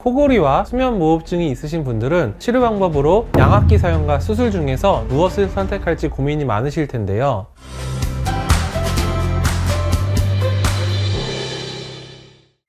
코골이와 수면무호흡증이 있으신 분들은 치료 방법으로 양압기 사용과 수술 중에서 무엇을 선택할지 고민이 많으실 텐데요.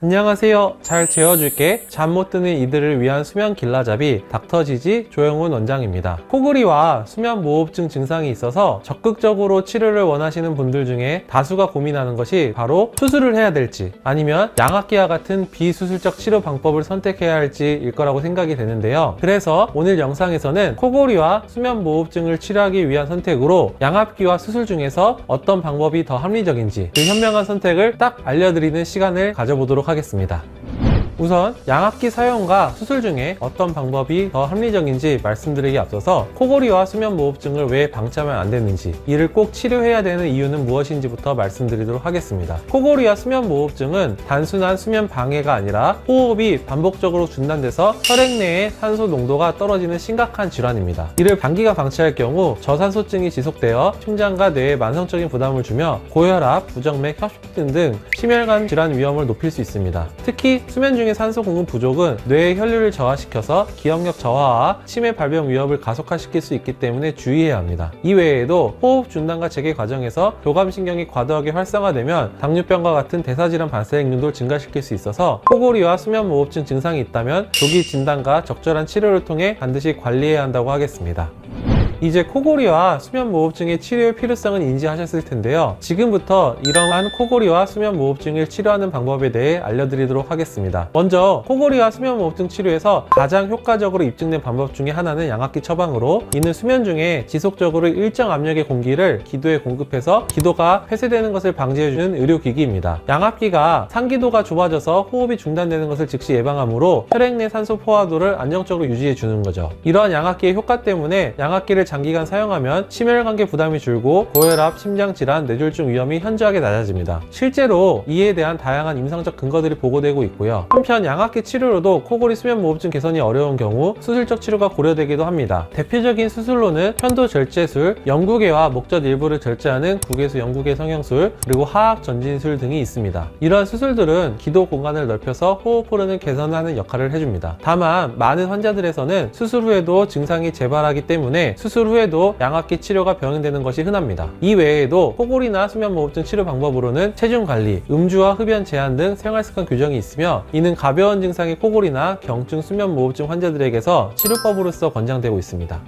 안녕하세요. 잘 재워줄게. 잠 못 드는 이들을 위한 수면 길라잡이 닥터지지 조영훈 원장입니다. 코골이와 수면무호흡증 증상이 있어서 적극적으로 치료를 원하시는 분들 중에 다수가 고민하는 것이 바로 수술을 해야 될지 아니면 양압기와 같은 비수술적 치료 방법을 선택해야 할지일 거라고 생각이 되는데요. 그래서 오늘 영상에서는 코골이와 수면무호흡증을 치료하기 위한 선택으로 양압기와 수술 중에서 어떤 방법이 더 합리적인지 그 현명한 선택을 딱 알려드리는 시간을 가져보도록 하겠습니다. 우선 양압기 사용과 수술 중에 어떤 방법이 더 합리적인지 말씀드리기 앞서서 코골이와 수면무호흡증을 왜 방치하면 안 되는지, 이를 꼭 치료해야 되는 이유는 무엇인지부터 말씀드리도록 하겠습니다. 코골이와 수면무호흡증은 단순한 수면 방해가 아니라 호흡이 반복적으로 중단돼서 혈액 내의 산소 농도가 떨어지는 심각한 질환입니다. 이를 단기간 방치할 경우 저산소증이 지속되어 심장과 뇌에 만성적인 부담을 주며 고혈압, 부정맥, 협심증 등 심혈관 질환 위험을 높일 수 있습니다. 특히 수면 중에 산소 공급 부족은 뇌의 혈류를 저하시켜서 기억력 저하와 치매 발병 위협을 가속화시킬 수 있기 때문에 주의해야 합니다. 이외에도 호흡 중단과 재개 과정에서 교감신경이 과도하게 활성화되면 당뇨병과 같은 대사질환 발생률도 증가시킬 수 있어서 코골이와 수면무호흡증 증상이 있다면 조기 진단과 적절한 치료를 통해 반드시 관리해야 한다고 하겠습니다. 이제 코골이와 수면무호흡증의 치료의 필요성은 인지하셨을 텐데요. 지금부터 이러한 코골이와 수면무호흡증을 치료하는 방법에 대해 알려드리도록 하겠습니다. 먼저 코골이와 수면무호흡증 치료에서 가장 효과적으로 입증된 방법 중에 하나는 양압기 처방으로, 이는 수면 중에 지속적으로 일정 압력의 공기를 기도에 공급해서 기도가 폐쇄되는 것을 방지해주는 의료기기입니다. 양압기가 상기도가 좁아져서 호흡이 중단되는 것을 즉시 예방하므로 혈액 내 산소 포화도를 안정적으로 유지해주는 거죠. 이러한 양압기의 효과 때문에 양압기를 장기간 사용하면 심혈관계 부담이 줄고 고혈압, 심장질환, 뇌졸중 위험이 현저하게 낮아집니다. 실제로 이에 대한 다양한 임상적 근거들이 보고되고 있고요. 한편 양압기 치료로도 코골이 수면무호흡증 개선이 어려운 경우 수술적 치료가 고려되기도 합니다. 대표적인 수술로는 편도절제술, 영구개와 목젖 일부를 절제하는 구개수 영구개 성형술, 그리고 하악 전진술 등이 있습니다. 이러한 수술들은 기도 공간을 넓혀서 호흡 흐름을 개선하는 역할을 해줍니다. 다만 많은 환자들에서는 수술 후에도 증상이 재발하기 때문에 수술 후에도 양압기 치료가 병행되는 것이 흔합니다. 이 외에도 코골이나 수면무호흡증 치료 방법으로는 체중관리, 음주와 흡연 제한 등 생활습관 규정이 있으며, 이는 가벼운 증상의 코골이나 경증 수면무호흡증 환자들에게서 치료법으로서 권장되고 있습니다.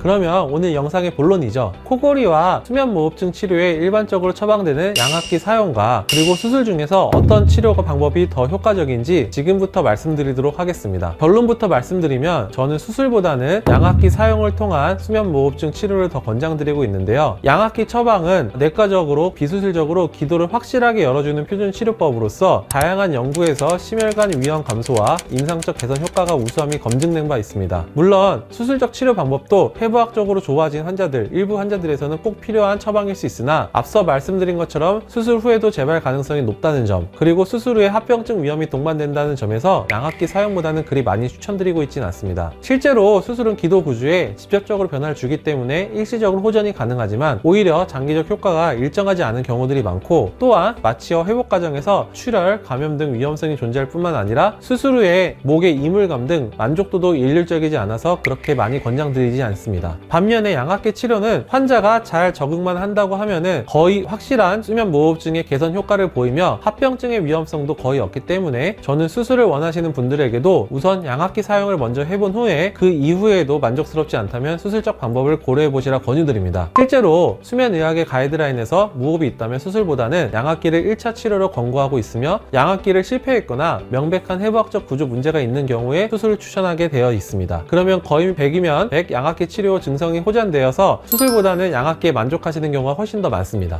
그러면 오늘 영상의 본론이죠. 코골이와 수면무호흡증 치료에 일반적으로 처방되는 양압기 사용과 그리고 수술 중에서 어떤 치료가 방법이 더 효과적인지 지금부터 말씀드리도록 하겠습니다. 결론부터 말씀드리면 저는 수술보다는 양압기 사용을 통한 수면무호흡증 치료를 더 권장드리고 있는데요. 양압기 처방은 내과적으로 비수술적으로 기도를 확실하게 열어주는 표준 치료법으로서 다양한 연구에서 심혈관 위험 감소와 임상적 개선 효과가 우수함이 검증된 바 있습니다. 물론 수술적 치료 방법도 해부학적으로 좋아진 환자들, 일부 환자들에서는 꼭 필요한 처방일 수 있으나 앞서 말씀드린 것처럼 수술 후에도 재발 가능성이 높다는 점, 그리고 수술 후에 합병증 위험이 동반된다는 점에서 양압기 사용보다는 그리 많이 추천드리고 있지는 않습니다. 실제로 수술은 기도 구조에 직접적으로 변화를 주기 때문에 일시적으로 호전이 가능하지만 오히려 장기적 효과가 일정하지 않은 경우들이 많고, 또한 마취와 회복 과정에서 출혈, 감염 등 위험성이 존재할 뿐만 아니라 수술 후에 목의 이물감 등 만족도도 일률적이지 않아서 그렇게 많이 권장드리지 않습니다. 반면에 양압기 치료는 환자가 잘 적응만 한다고 하면은 거의 확실한 수면무호흡증의 개선 효과를 보이며 합병증의 위험성도 거의 없기 때문에 저는 수술을 원하시는 분들에게도 우선 양압기 사용을 먼저 해본 후에 그 이후에도 만족스럽지 않다면 수술적 방법을 고려해 보시라 권유드립니다. 실제로 수면의학의 가이드라인에서 무호흡이 있다면 수술보다는 양압기를 1차 치료로 권고하고 있으며, 양압기를 실패했거나 명백한 해부학적 구조 문제가 있는 경우에 수술을 추천하게 되어 있습니다. 그러면 거의 100이면 100 양압기 치료 증상이 호전되어서 수술보다는 양압기에 만족하시는 경우가 훨씬 더 많습니다.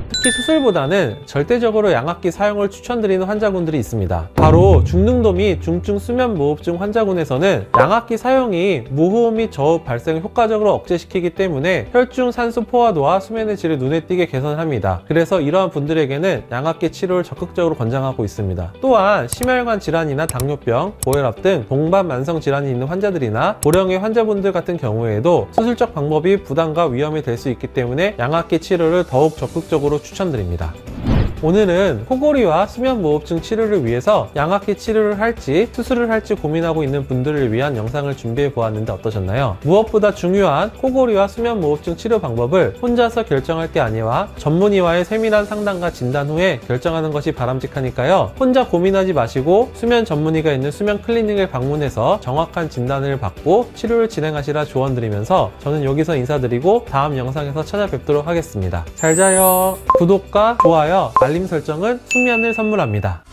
특히 수술보다는 절대적으로 양압기 사용을 추천드리는 환자군들이 있습니다. 바로 중등도 및 중증 수면무호흡증 환자군에서는 양압기 사용이 무호흡 및 저호흡 발생을 효과적으로 억제시키기 때문에 혈중 산소 포화도와 수면의 질을 눈에 띄게 개선합니다. 그래서 이러한 분들에게는 양압기 치료를 적극적으로 권장하고 있습니다. 또한 심혈관 질환이나 당뇨병, 고혈압 등 동반 만성 질환이 있는 환자들이나 고령의 환자분들 같은 경우에도 수술적 방법이 부담과 위험이 될 수 있기 때문에 양압기 치료를 더욱 적극적으로 추천드립니다. 오늘은 코골이와 수면무호흡증 치료를 위해서 양압기 치료를 할지 수술을 할지 고민하고 있는 분들을 위한 영상을 준비해 보았는데 어떠셨나요? 무엇보다 중요한 코골이와 수면무호흡증 치료 방법을 혼자서 결정할 게 아니라 전문의와의 세밀한 상담과 진단 후에 결정하는 것이 바람직하니까요. 혼자 고민하지 마시고 수면 전문의가 있는 수면 클리닉을 방문해서 정확한 진단을 받고 치료를 진행하시라 조언드리면서 저는 여기서 인사드리고 다음 영상에서 찾아뵙도록 하겠습니다. 잘 자요. 구독과 좋아요, 알림 설정은 숙면을 선물합니다.